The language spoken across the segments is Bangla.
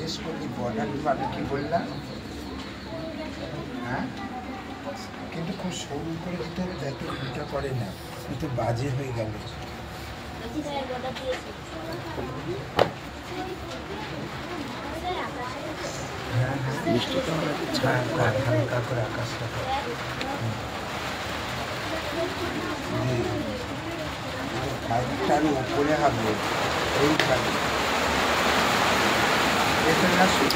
জিজ্ঞেস করলি বর্ডার আমি কি বললাম? হ্যাঁ, কিন্তু খুব সরু করে দিতে হবে যাতে এটা করে না, কিন্তু বাজে হয়ে গেল। হালকা করে আকাশটা ফাইলটার উপরে হবে এইখানে।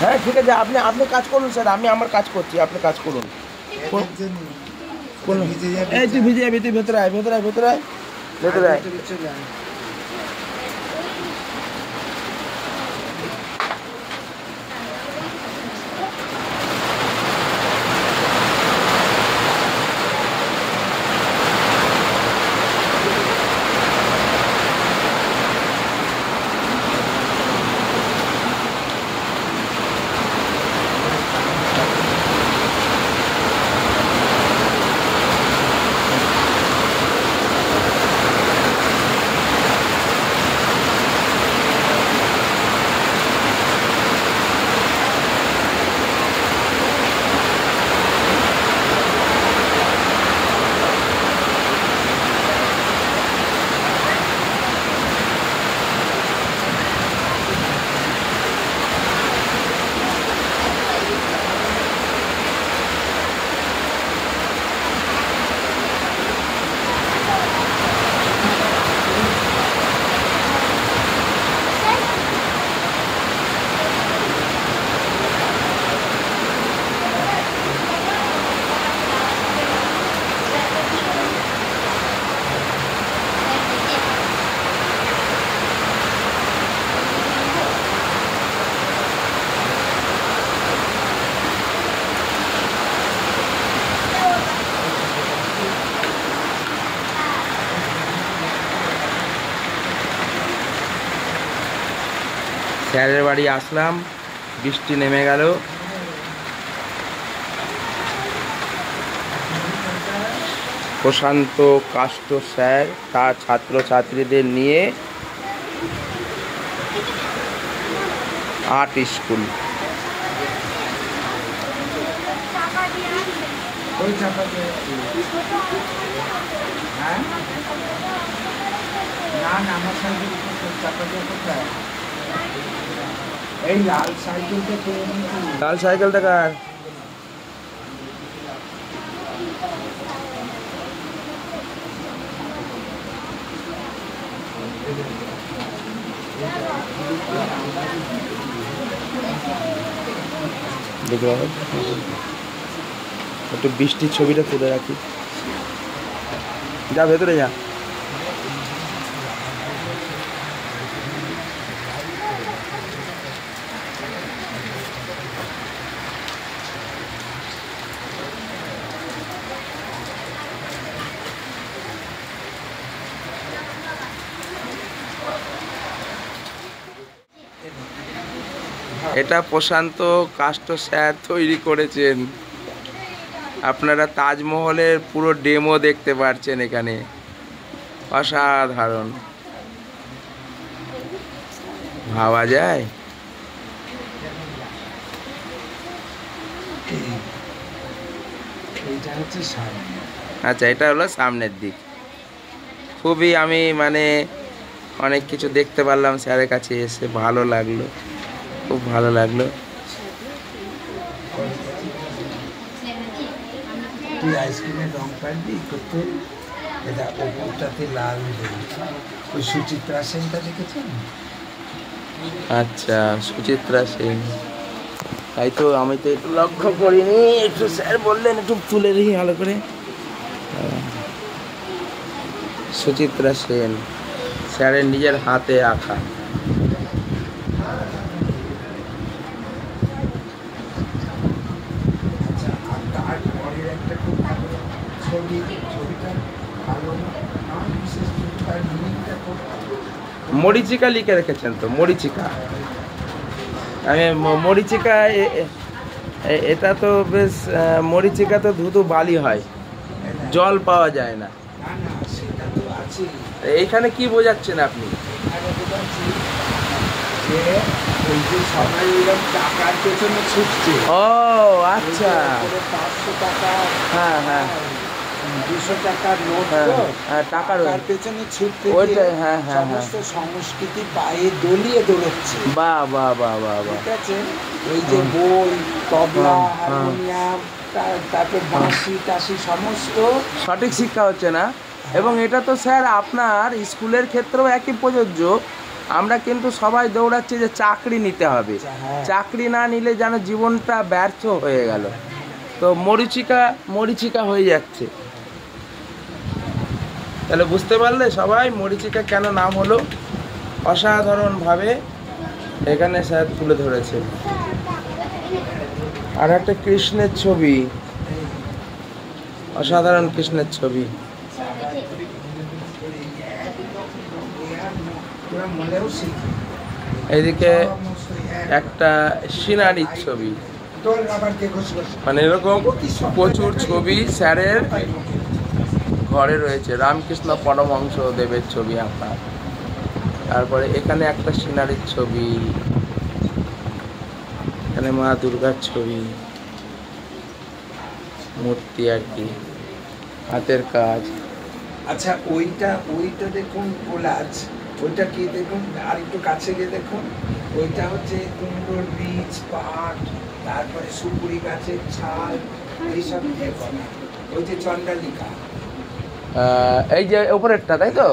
হ্যাঁ ঠিক আছে, আপনি আপনি কাজ করুন স্যার, আমি আমার কাজ করছি, আপনি কাজ করুন। এই তুই ভিজে যাবি, তুই ভেতরে আয়, ভেতরে আয়, ভেতরে আয়, ভেতরে আয়। স্যারের বাড়ি আসলাম, বৃষ্টি নেমে গেল। প্রশান্ত কাষ্ট স্যার তার ছাত্রছাত্রীদের নিয়ে আর্ট স্কুল। এই লাল সাইকেলটা করে লাল সাইকেলটা কার? একটু বৃষ্টির ছবিটা তুলে রাখি। যা ভেতরে যা। এটা প্রশান্ত কাষ্ট স্যার তৈরি করেছেন। আপনারা তাজমহলের পুরো ডেমো দেখতে পাচ্ছেন এখানে, অসাধারণ। ভাবা যায়? আচ্ছা, এটা হলো সামনের দিক। খুবই আমি মানে অনেক কিছু দেখতে পারলাম স্যারের কাছে এসে, ভালো লাগলো, খুব ভালো লাগলো। তুই আইসক্রিমের রং পারবি করতে? এটা ওপরটাতে লাল, ওই সুচিত্রা সেনটা দেখেছেন? আচ্ছা, সুচিত্রা সেন, তাই তো আমি তো একটু লক্ষ্য করিনি, একটু স্যার বললেন একটু তুলে রেখে ভালো করে। সুচিত্রা সেন স্যারের নিজের হাতে আঁকা। মরিচিকা লিখে রেখেছেন তো, মরিচিকা। আমি মরিচিকা, এটা তো বেশ, মরিচিকা তো ধুধু বালি হয়, জল পাওয়া যায় না। এইখানে কি বোঝাচ্ছেন আপনি? যে ওই যে সবাই এরকম টাকার পেছনে ছুটছে। ও আচ্ছা, 500 টাকা, হ্যাঁ হ্যাঁ 200 টাকার নোট, হ্যাঁ টাকার পেছনে ছুটতে ওইটাই, হ্যাঁ হ্যাঁ হ্যাঁ, সমস্ত সংস্কৃতি পায়ে দলিয়ে দৌড়চ্ছে। বাহ বাহ বাহ বাহ বাহ, ঠিক আছে। ওই যে বই, তবলা, হারমোনিয়াম, তারপর বাঁশি টাশি সমস্ত সঠিক শিক্ষা হচ্ছে না। এবং এটা তো স্যার আপনার স্কুলের ক্ষেত্রেও একই প্রযোজ্য। আমরা কিন্তু সবাই দৌড়াচ্ছি যে চাকরি নিতে হবে, চাকরি না নিলে যেন জীবনটা ব্যর্থ হয়ে গেল, তো মরীচিকা হয়ে যাচ্ছে। তাহলে বুঝতে পারলে সবাই মরীচিকা কেন নাম হলো, অসাধারণভাবে এখানে স্যার তুলে ধরেছে। আর একটা কৃষ্ণের ছবি, অসাধারণ কৃষ্ণের ছবি। এইদিকে একটা সিনারির ছবি, মানে এরকম প্রচুর ছবি স্যারের ঘরে রয়েছে। রামকৃষ্ণ পরমহংস দেবের ছবি আঁকা। তারপরে এখানে একটা সিনারির ছবি, এখানে মা দুর্গার ছবি, মূর্তি আর কি, হাতের কাজ। আচ্ছা ওইটা দেখুন কোলাজ, ওইটা কি দেখুন, আর একটু কাছে গিয়ে দেখুন। ওইটা হচ্ছে কুমড়োর বীজ, পাট, তারপরে সুপুরি গাছের ছাল, এইসব দিয়ে করা। ওই যে চন্ডালিকা, এই যে উপরেরটা, তাই তো?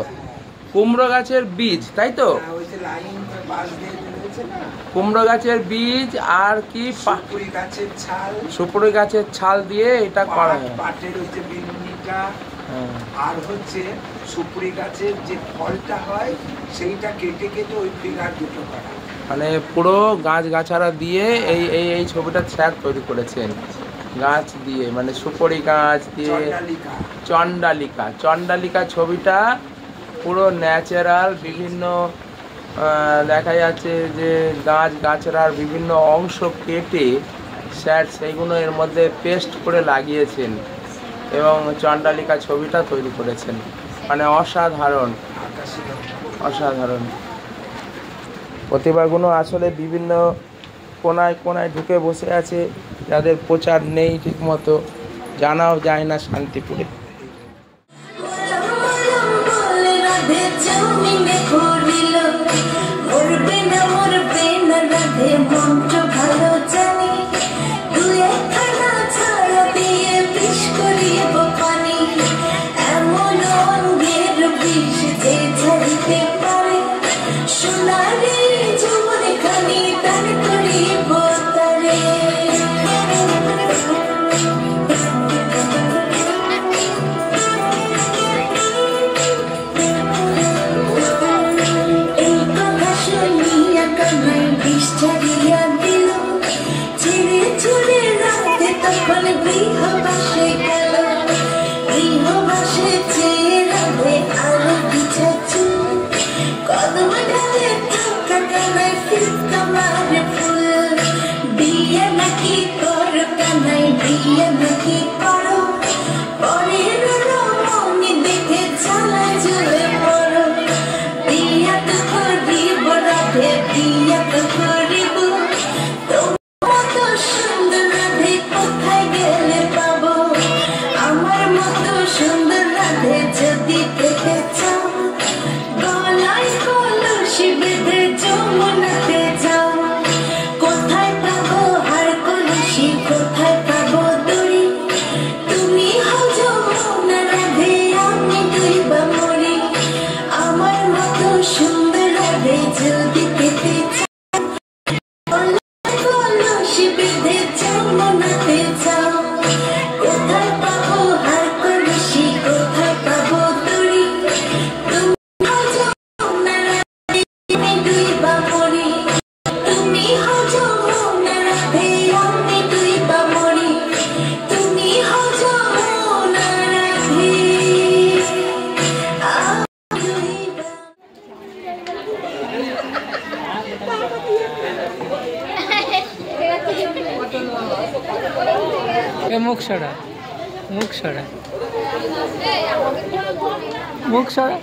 কুমড়ো গাছের বীজ, তাই তো? ওই যে লাইন পাশ দিয়ে রয়েছে না, কুমড়ো গাছের বীজ আর কি সুপুরি গাছের ছাল, সুপুরি গাছের ছাল দিয়ে এটা করা হয়। পাটের ওই যে বিনুনিটা, আর হচ্ছে সুপুরি গাছের যে ফলটা হয় সেইটা কেটে কেটে ওই ফিগার দুটো করা। মানে পুরো গাছগাছাড়া দিয়ে এই ছবিটা স্যার তৈরি করেছেন, গাছ দিয়ে, মানে সুপুরি গাছ দিয়ে। চন্ডালিকা ছবিটা পুরো ন্যাচারাল, বিভিন্ন দেখা যাচ্ছে যে গাছগাছড়ার বিভিন্ন অংশ কেটে স্যার সেইগুলো এর মধ্যে পেস্ট করে লাগিয়েছেন এবং চন্ডালিকা ছবিটা তৈরি করেছেন। মানে অসাধারণ, অসাধারণ। প্রতিভাগুলো আসলে বিভিন্ন কোনায় কোনায় ঢুকে বসে আছে, যাদের প্রচার নেই ঠিকমতো, জানাও যায় না শান্তিপুরে। মুখ সরা, মুখ সরা, মুখ সরা।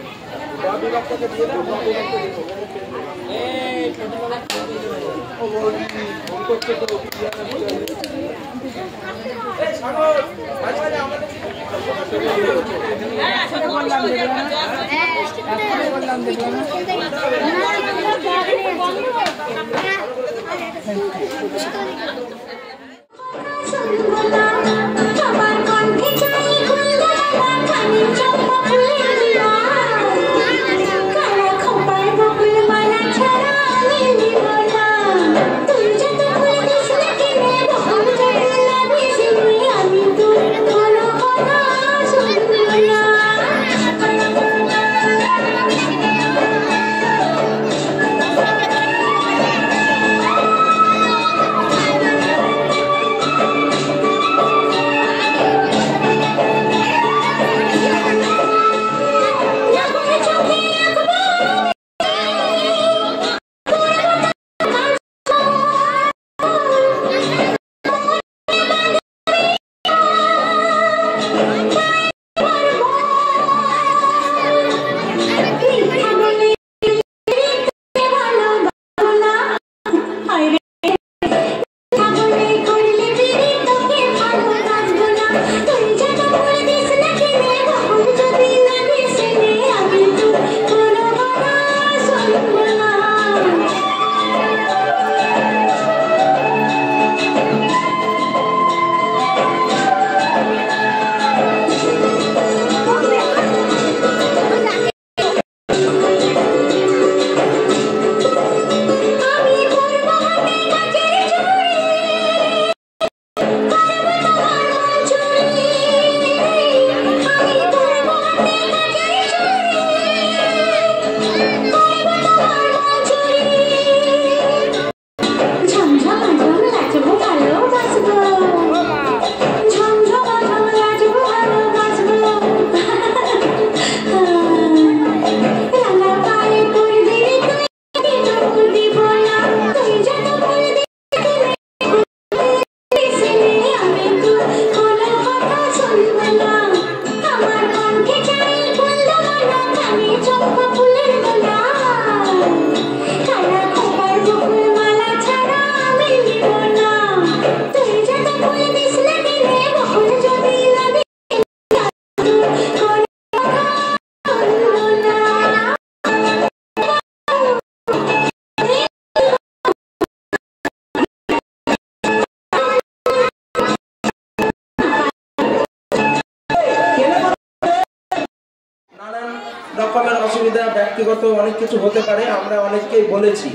রকমের অসুবিধা ব্যক্তিগত অনেক কিছু হতে পারে, আমরা অনেককেই বলেছি,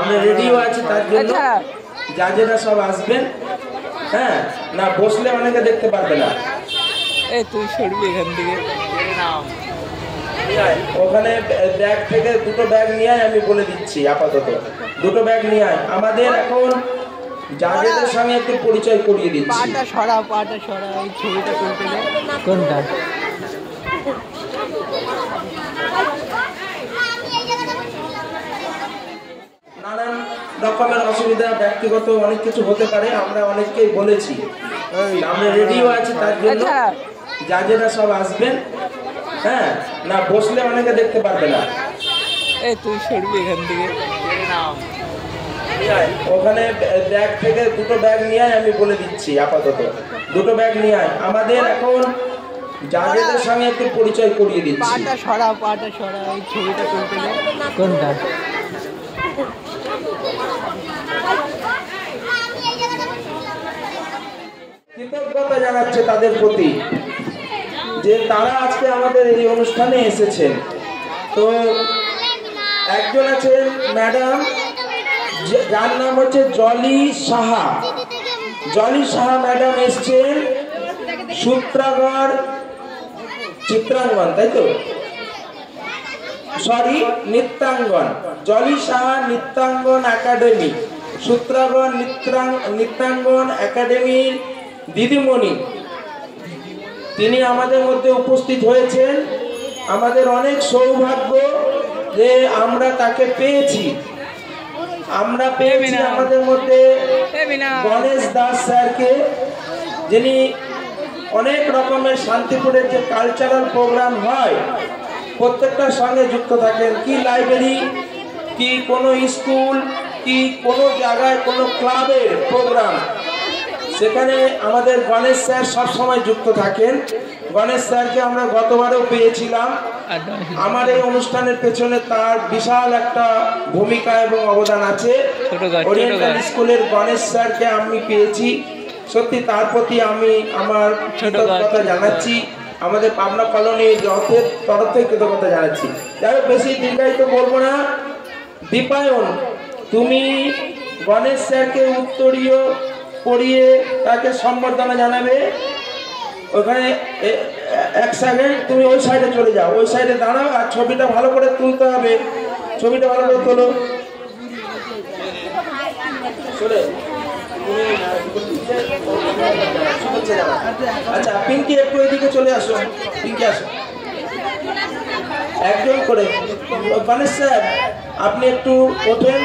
আমরা রেডিও আছি তার জন্য। যারা সব আসবেন, হ্যাঁ, না বসলে অনেকে দেখতে পারবে না। তুই সরবি এখান থেকে, ওখানে ব্যাগ থেকে দুটো ব্যাগ নিয়ে আয়, আমি বলে দিচ্ছি আপাতত দুটো ব্যাগ নিয়ে আয়। আমাদের এখন যাদের সঙ্গে একটু পরিচয় করিয়ে দিচ্ছি। পাটা সরা এই ছবিটা তুলতে দে। কোনটা? নানান রকমের অসুবিধা ব্যক্তিগত অনেক কিছু হতে পারে, আমরা অনেককেই বলেছি, আমরা রেডিও আছি তার জন্য। যারা সব আসবেন, হ্যাঁ, না বসলে অনেকে দেখতে পারবে না। তুই সরবি এখান থেকে, ওখানে ব্যাগ থেকে দুটো ব্যাগ নিয়ে আয়, আমি বলে দিচ্ছি আপাতত দুটো ব্যাগ নিয়ে আয়। আমাদের এখন যাদের সঙ্গে একটু পরিচয় করিয়ে দিচ্ছি। পাটা সরা এই ছবিটা তুলতে দে। কোনটা? কৃতজ্ঞতা জানাচ্ছে তাদের প্রতি যে তারা আজকে আমাদের এই অনুষ্ঠানে এসেছেন। তো একজন আছেন ম্যাডাম, যার নাম হচ্ছে জলি সাহা। জলি সাহা ম্যাডাম এসছেন সূত্রাগড় চিত্রাঙ্গন, তাই তো, সরি নৃত্যাঙ্গন, জলি সাহা নৃত্যাঙ্গন একাডেমি, সূত্রাগড় নৃত্যাঙ্গন একাডেমির দিদিমণি, তিনি আমাদের মধ্যে উপস্থিত হয়েছেন। আমাদের অনেক সৌভাগ্য যে আমরা তাকে পেয়েছি। আমরা পেয়েছি আমাদের মধ্যে গণেশ দাস স্যারকে, যিনি অনেক রকমের শান্তিপুরের যে কালচারাল প্রোগ্রাম হয় প্রত্যেকটার সঙ্গে যুক্ত থাকেন। কি লাইব্রেরি, কি কোনো স্কুল কি কোনো জায়গায় কোনো ক্লাবের প্রোগ্রাম, সেখানে আমাদের গণেশ স্যার সবসময় যুক্ত থাকেন। গণেশ স্যারকে আমরা গতবারেও পেয়েছিলাম। আমার এই অনুষ্ঠানের পেছনে তার বিশাল একটা ভূমিকা এবং অবদান আছে। ওরিয়েন্টাল স্কুলের গণেশ স্যারকে আমি পেয়েছি, সত্যি তার প্রতি আমি আমার কৃতজ্ঞতা জানাচ্ছি। আমাদের পাবনা কলোনির রথের তরফ থেকে কৃতজ্ঞতা জানাচ্ছি। যাই বেশি দীর্ঘায়িত বলবো না। দীপায়ন, তুমি গণেশ স্যারকে উত্তরীয় পড়িয়ে তাকে সম্বর্ধনা জানাবে। ওখানে 1 সেকেন্ড তুমি ওই সাইডে চলে যাও, ওই সাইডে দাঁড়াও, আর ছবিটা ভালো করে তুলতে হবে। ছবিটা ভালো করে তোলো। আচ্ছা পিঙ্কি একটু এদিকে চলে আসো, পিঙ্কি আসো একজন করে। গণেশ স্যার আপনি একটু ওঠেন,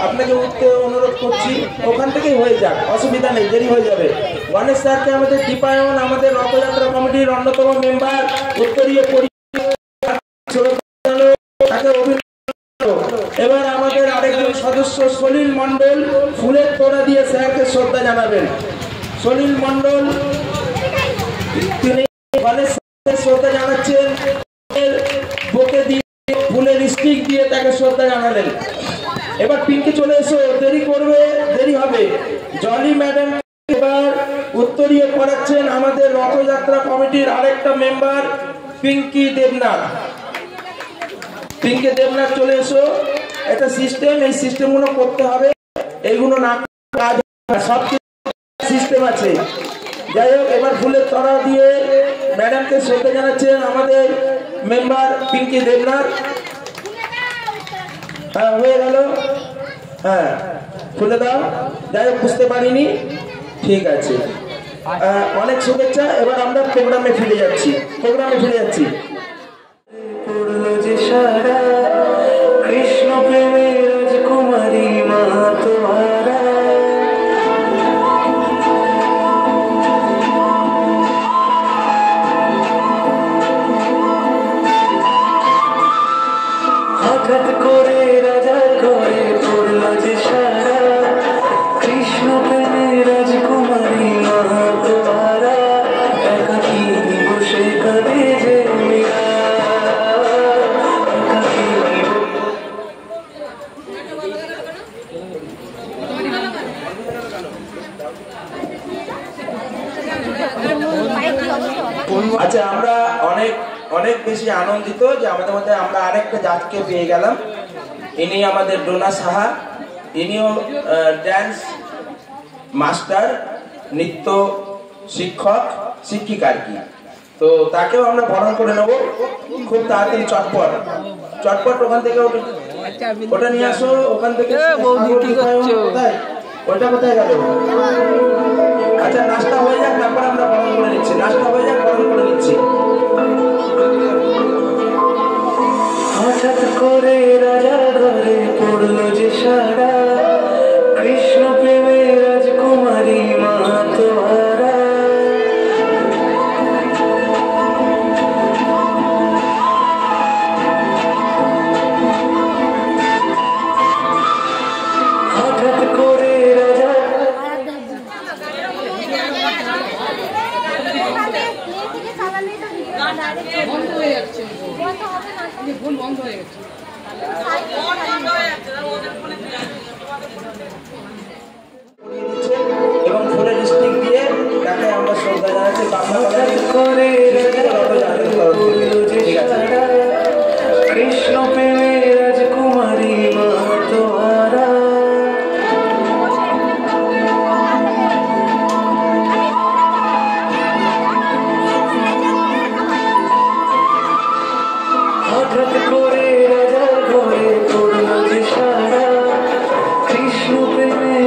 আপনাকে উঠতে অনুরোধ করছি। ওখান থেকেই হয়ে যাক, অসুবিধা নেই, দেরি হয়ে যাবে। গণেশ স্যারকে আমাদের দীপায়ন, আমাদের রথযাত্রা কমিটির অন্যতম মেম্বার, উত্তরীয় এবার আমাদের আরেকজন সদস্য সলিল মন্ডল ফুলের তোড়া দিয়ে স্যারকে শ্রদ্ধা জানাবেন। সলিল মন্ডল তিনি গণেশ স্যারকে শ্রদ্ধা জানাচ্ছেন, বুকে দিয়ে ফুলের স্টিক দিয়ে তাকে শ্রদ্ধা জানালেন। এবার পিঙ্কি চলে এসো, দেরি করবে, দেরি হবে। জলি ম্যাডাম এবার উত্তরীয় করাচ্ছেন আমাদের রথযাত্রা কমিটির আরেকটা মেম্বার পিঙ্কি দেবনাথ। পিঙ্কি দেবনাথ চলে এসো। একটা সিস্টেম, এই সিস্টেমগুলো করতে হবে, এইগুলো না কাজ সব সিস্টেম আছে। যাই হোক, এবার ফুলের তরা দিয়ে ম্যাডামকে শ্রদ্ধা জানাচ্ছেন আমাদের মেম্বার পিঙ্কি দেবনাথ। হ্যাঁ হয়ে গেল, হ্যাঁ খুলে দাও। যাই হোক বুঝতে পারিনি, ঠিক আছে, অনেক শুভেচ্ছা। এবার আমরা প্রোগ্রামে ফিরে যাচ্ছি, কৃষ্ণ প্রেমের রাজকুমারী মা তোমারা, হঠাৎ করে রাজার ঘরে পড়ল যে সারা, কৃষ্ণ প্রেমের রাজকুমারী মা তোমারা, একাকী বসে কাঁদে যে মীরা। আচ্ছা, আমরা অনেক বেশি আনন্দিত যে আমাদের মধ্যে আমরা আরেকটা জাতকে পেয়ে গেলাম। ইনি আমাদের ডোনা সাহা, ইনিও ড্যান্স মাস্টার, নৃত্য শিক্ষক, শিক্ষিকা আর কি। তো তাকেও আমরা বরণ করে নেব খুব তাড়াতাড়ি। চটপট ওখান থেকে ওটা নিয়ে আসো, ওখান থেকে ওটা কোথায় গেল? আচ্ছা নাস্তা হয়ে যাক, তারপর আমরা বরণ করে নিচ্ছি। হঠাৎ করে রাজা ঘরে পড়ল যে সারা, কৃষ্ণ প্রেমের রাজকুমারী মা তোমারা। হঠাৎ করে রাজা বন্ধ হয়ে যাচ্ছে, ফোন বন্ধ হয়ে গেছে। এবং ফুলের স্টিক দিয়ে তাকে আমরা শ্রদ্ধা জানাচ্ছি। কৃষ্ণ প্রেমের রাজকুমারী মা তোমারা, হঠাৎ করে রাজার ঘরে পড়ল যে সারা, কৃষ্ণ প্রেমের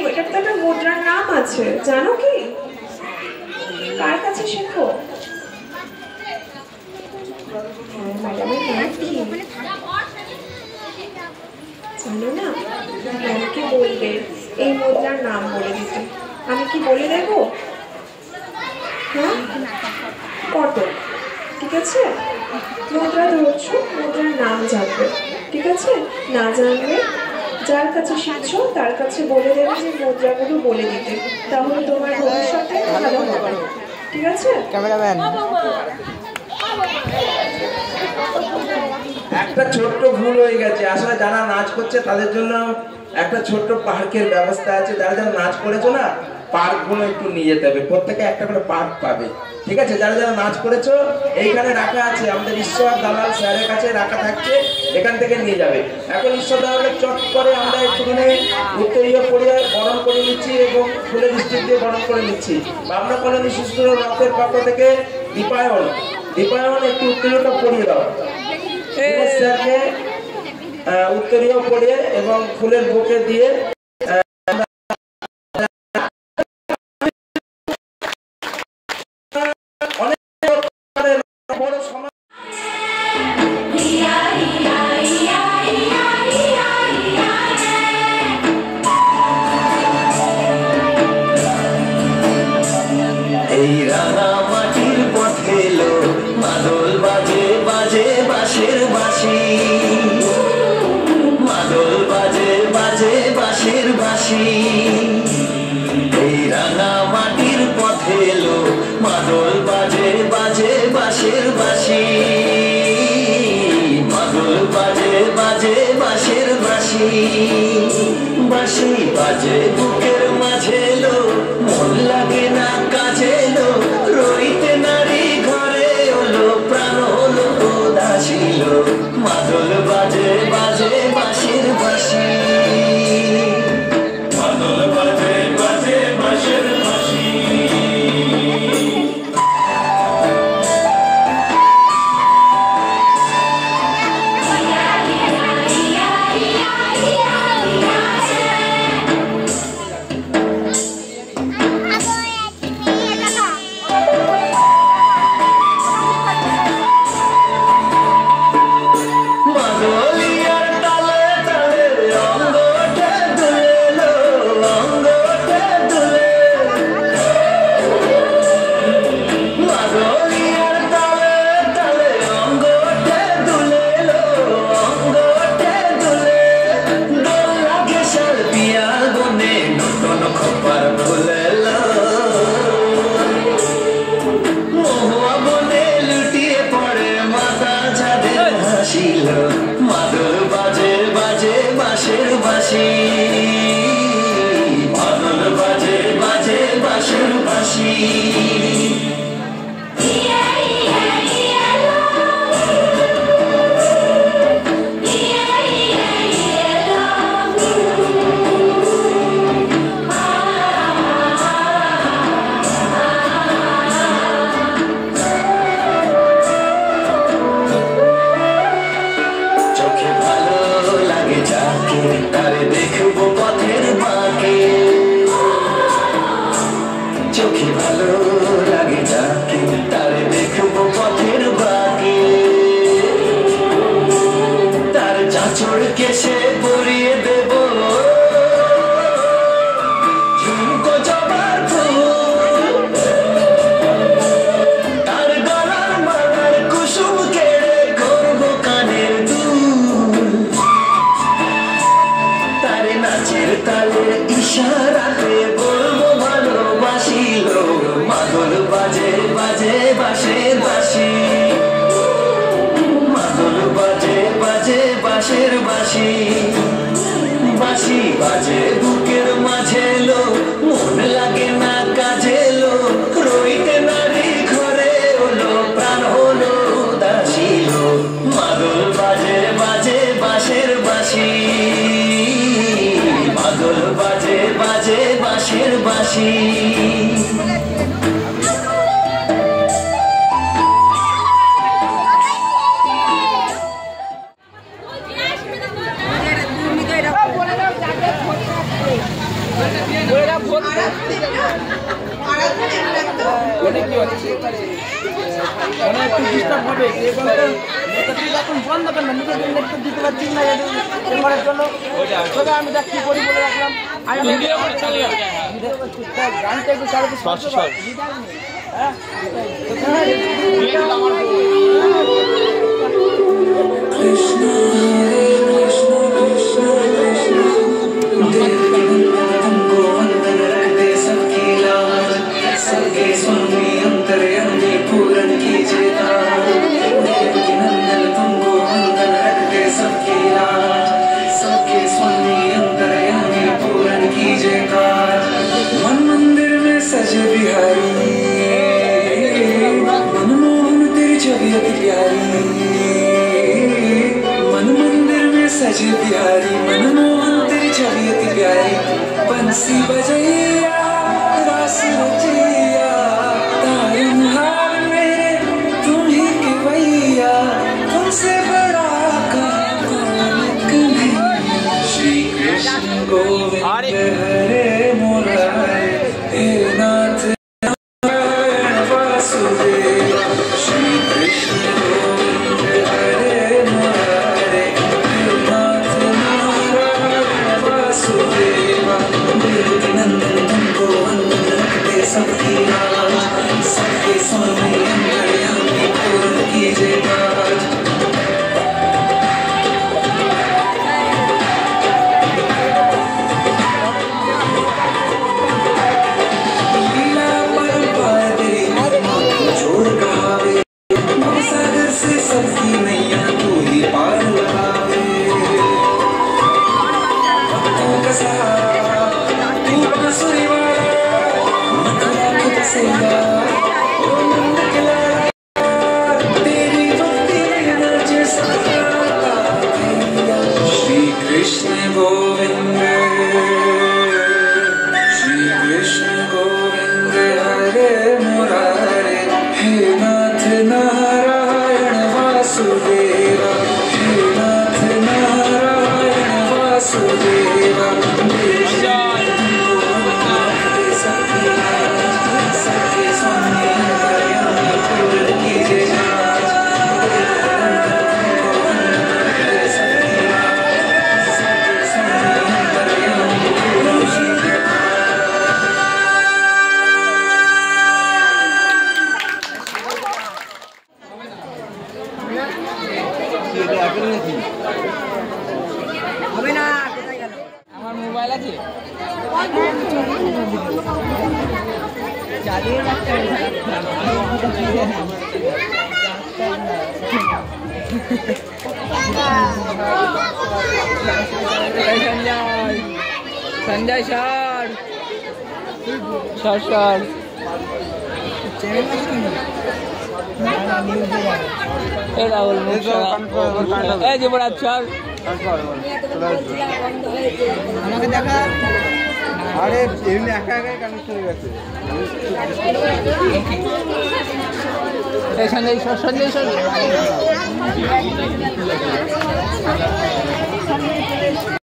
এটা তো একটা মুদ্রার নাম আছে, জানো কি? কার কাছে শেখো? ম্যাডামের নাম কি জানো না? ম্যামকে বলবে এই মুদ্রার নাম বলে দিতে। আমি কি বলে দেবো? হ্যাঁ, কটক। ঠিক আছে, মুদ্রা ধরছো, মুদ্রার নাম জানবে। ঠিক আছে, না জানলে যার কাছে শিখছো তার কাছে বলে দেবে যে মুদ্রাগুলো বলে দিতে, তাহলে তোমার ভবিষ্যতে ভালো হবে। ঠিক আছে? ক্যামেরাম্যান, একটা ছোট্ট ভুল হয়ে গেছে। আসলে যারা নাচ করছে তাদের জন্য একটা ছোট্ট পার্কের ব্যবস্থা আছে। যারা যারা নাচ করেছো না, পার্কগুলো একটু নিয়ে যেতে হবে, প্রত্যেকে একটা করে পার্ক পাবে। ঠিক আছে, যারা যারা নাচ করেছো এইখানে রাখা আছে, আমাদের ঈশ্বর দালাল স্যারের কাছে রাখা থাকছে, এখান থেকে নিয়ে যাবে। এখন ঈশ্বর দালালকে চট করে আমরা একটুখানি উত্তরীয় পরিয়ে বরণ করে নিচ্ছি এবং ফুলের ডিস্ট্রিক্ট দিয়ে বরণ করে নিচ্ছি। পাবনা কলোনি শিশু রথের পক্ষ থেকে দীপায়ন একটু উত্তরীয়টা পরিয়ে দাও। স্যারকে উত্তরীয় পরিয়ে এবং ফুলের বুকে দিয়ে এই রাঙা মাটির পথে এলো মাদল বাজে বাজে বাঁশের বাঁশি, মাদল বাজে বাজে বাঁশের বাঁশি। এই রাঙা মাটির পথে এলো মাদল বাজে বাজে বাঁশের বাঁশি, মাদল বাজে বাজে বাঁশের বাঁশি। বাঁশি বাজে বুকের মাঝে এলো, মন লাগে না কাজে এলো, রইতে নারী ঘরে হলো, প্রাণ হলো উদাসীল। মাদল বাজে বাজে বাঁশের বাঁশি, মাদল বাজে বাজে বাঁশের বাঁশি। মাদল বাজে বাজে বাঁশের বাঁশি, মাদল বাজে বাজে বাঁশের বাঁশি। তারে দেখবো পথের বাঁকে, চোখে ভালো লাগে যাকে, তারে দেখবো পথের বাঁকে। তার চাঁচড় কেশে পরিয়ে দেব ঝুমকো জবার ফুল, তার গলার মালার কুসুম কেড়ে করবো কানের দুল। তারে নাচের তালে ইশারাতে বলবো ভালোবাসিল। মাদল বাজে বাজে বাঁশের বাঁশি, মাদল বাজে বাজে বাঁশের বাঁশি। বাঁশি বাজে বুকের মাঝে এলো, মন লাগে না কাজে এলো, রইতে নারী ঘরে হলো, প্রাণ হলো উদাসীল। মাদল বাজে বাজে বাঁশের বাঁশি, মাদল বাজে বাজে বাঁশের বাঁশি। মতন না, নিজের জন্য একটু দিতে পারছিস না এর জন্য তবে আমি দেখ কি করি বলে রাখলাম। আমি গানটা একটু চালাতে হ্যাঁ Krishna Krishna Krishna Krishna तुमको अंदर रखते सबकी लाज सबके स्वामी अंतर्यामी पूरन कीजिए ताज देवकी नंदन तुमको अंदर रखते सबकी लाज सबके स्वामी अंतर्यामी पूरन कीजिए ताज मन मंदिर में सजे बिहारी मनमोहन तेरी छवि अति प्यारी मन मंदिर में सजे बिहारी मनमोहन तेरी छवि अति प्यारी बंसी बजैया रास रचैया तारनहार मेरे तुम ही केवैया तुमसे बड़ा कौन श्री कृष्ण गोविंद हरे मुरारे हे नाथ नारायण वासुदेव श्री कृष्ण गोविंद हरे मुरारे हे नाथ नारायण वासुदेव देवकी नंदन तुमको वंदन रखते सबकी लाज सबके स्वामी अंतर्यामी पूर्ण कीजिए काज लीला परंपार तेरी जोड़ कहावे सागर से सबकी नैया तू ही पार लगावे भक्तों का सहारा तू बांसुरी वाला मथुरा के बसेगा ओ नंद के लाला तेरी भक्ति में नाचे सारा भैया श्री कृष्ण गोविंद श्री कृष्ण गोविंद हरे मुरारे हे नाथ नारायण वासुदेव हे नाथ नारायण वासुदेव सबके स्वामी अंतर्यामी पूर्ण कीजिए काज सबके स्वामी अंतर्यामी पूर्ण कीजिए আমার মোবাইল আছে সঞ্জয় স্যার স্যার স্যার এই রাহুল এই যুবরাজ স্যার আমাকে দেখা আরে এমনি একা একাই কানেক্ট হয়ে গেছে। এই সঞ্জয় স্যার সঞ্জয় স্যার